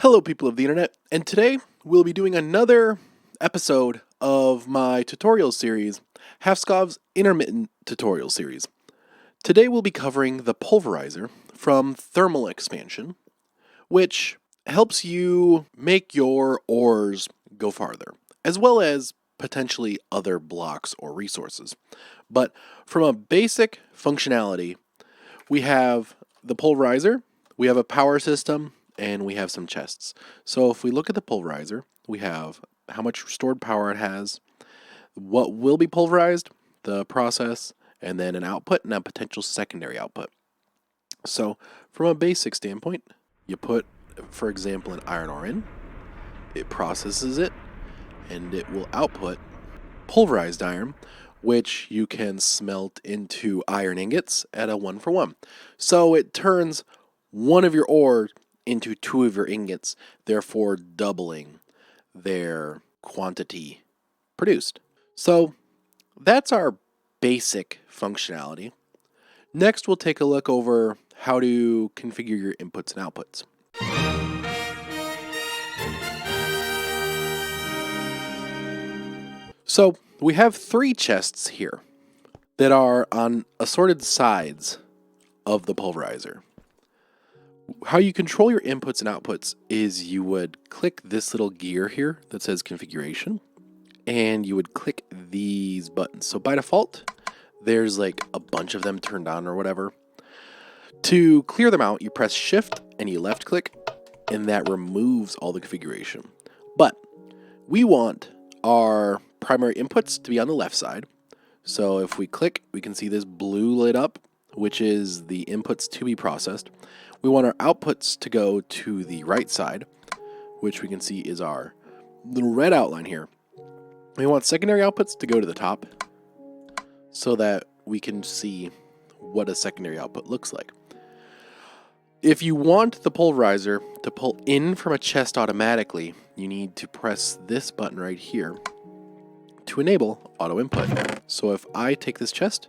Hello, people of the internet, and today we'll be doing another episode of my tutorial series, Hafskov's Intermittent Tutorial Series. Today we'll be covering the Pulverizer from Thermal Expansion, which helps you make your ores go farther, as well as potentially other blocks or resources. But from a basic functionality, we have the Pulverizer, we have a power system, and we have some chests. So if we look at the Pulverizer, we have how much stored power it has, what will be pulverized, the process, and then an output and a potential secondary output. So from a basic standpoint, you put, for example, an iron ore in, it processes it, and it will output pulverized iron, which you can smelt into iron ingots at a 1-for-1. So it turns one of your ore into 2 of your ingots, therefore doubling their quantity produced. So that's our basic functionality. Next, we'll take a look over how to configure your inputs and outputs. So we have 3 chests here that are on assorted sides of the Pulverizer. How you control your inputs and outputs is you would click this little gear here that says configuration, and you would click these buttons. So by default, there's like a bunch of them turned on or whatever. To clear them out, you press shift and you left click, and that removes all the configuration. But we want our primary inputs to be on the left side. So if we click, we can see this blue lit up, which is the inputs to be processed. We want our outputs to go to the right side, which we can see is our little red outline here. We want secondary outputs to go to the top so that we can see what a secondary output looks like. If you want the Pulverizer to pull in from a chest automatically, you need to press this button right here to enable auto input. So if I take this chest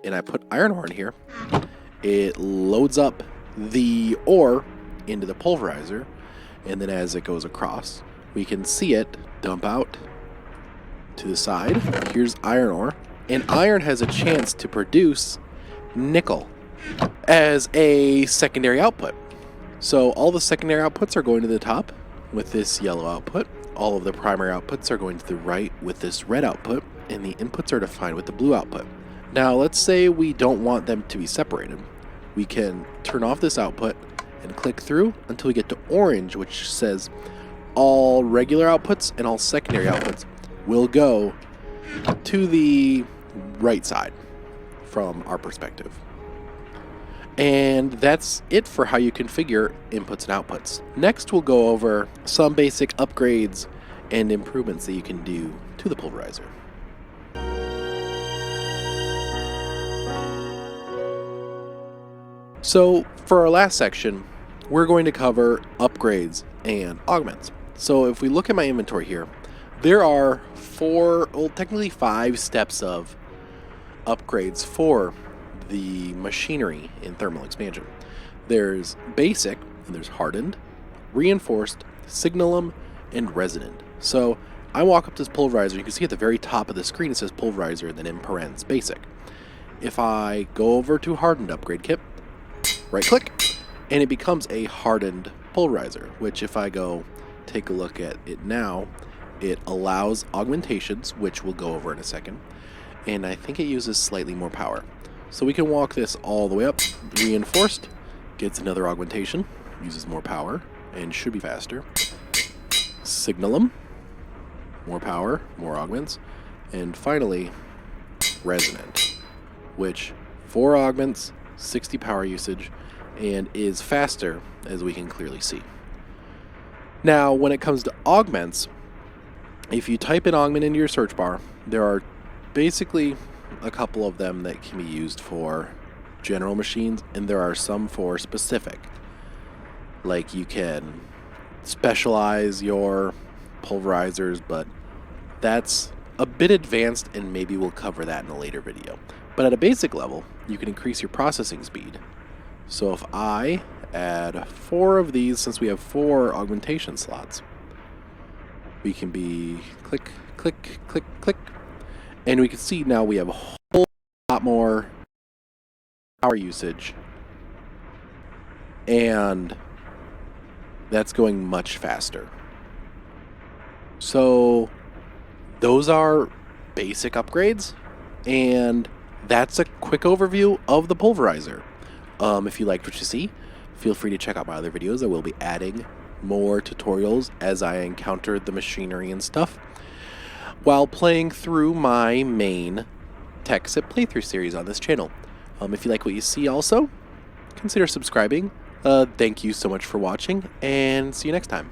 and I put iron ore in here, it loads up the ore into the Pulverizer, and then as it goes across, we can see it dump out to the side. Here's iron ore, and iron has a chance to produce nickel as a secondary output. So all the secondary outputs are going to the top with this yellow output. All of the primary outputs are going to the right with this red output, and the inputs are defined with the blue output. Now let's say we don't want them to be separated. We can turn off this output and click through until we get to orange, which says all regular outputs and all secondary outputs will go to the right side from our perspective. And that's it for how you configure inputs and outputs. Next, we'll go over some basic upgrades and improvements that you can do to the Pulverizer. So for our last section, we're going to cover upgrades and augments. So if we look at my inventory here, there are technically 5 steps of upgrades for the machinery in thermal expansion. There's basic, and there's hardened, reinforced, signalum, and resonant. So I walk up to this Pulverizer, you can see at the very top of the screen it says Pulverizer and then in parens basic. If I go over to hardened upgrade kit, right click, and it becomes a hardened Pulverizer, which if I go take a look at it now, it allows augmentations, which we'll go over in a second, and I think it uses slightly more power. So we can walk this all the way up. Reinforced gets another augmentation, uses more power, and should be faster. Signalum, more power, more augments, and finally resonant, which 4 augments, 60 power usage, and is faster, as we can clearly see. Now, when it comes to augments, if you type in augment into your search bar, there are basically a couple of them that can be used for general machines, and there are some for specific. Like you can specialize your pulverizers, but that's a bit advanced, and maybe we'll cover that in a later video. But at a basic level, you can increase your processing speed. So if I add 4 of these since we have 4 augmentation slots. We can be click, click, click, click. And we can see now we have a whole lot more power usage. And that's going much faster. So those are basic upgrades, and that's a quick overview of the Pulverizer. If you liked what you see, feel free to check out my other videos. I will be adding more tutorials as I encounter the machinery and stuff while playing through my main Tekxit playthrough series on this channel. If you like what you see also, consider subscribing. Thank you so much for watching, and see you next time.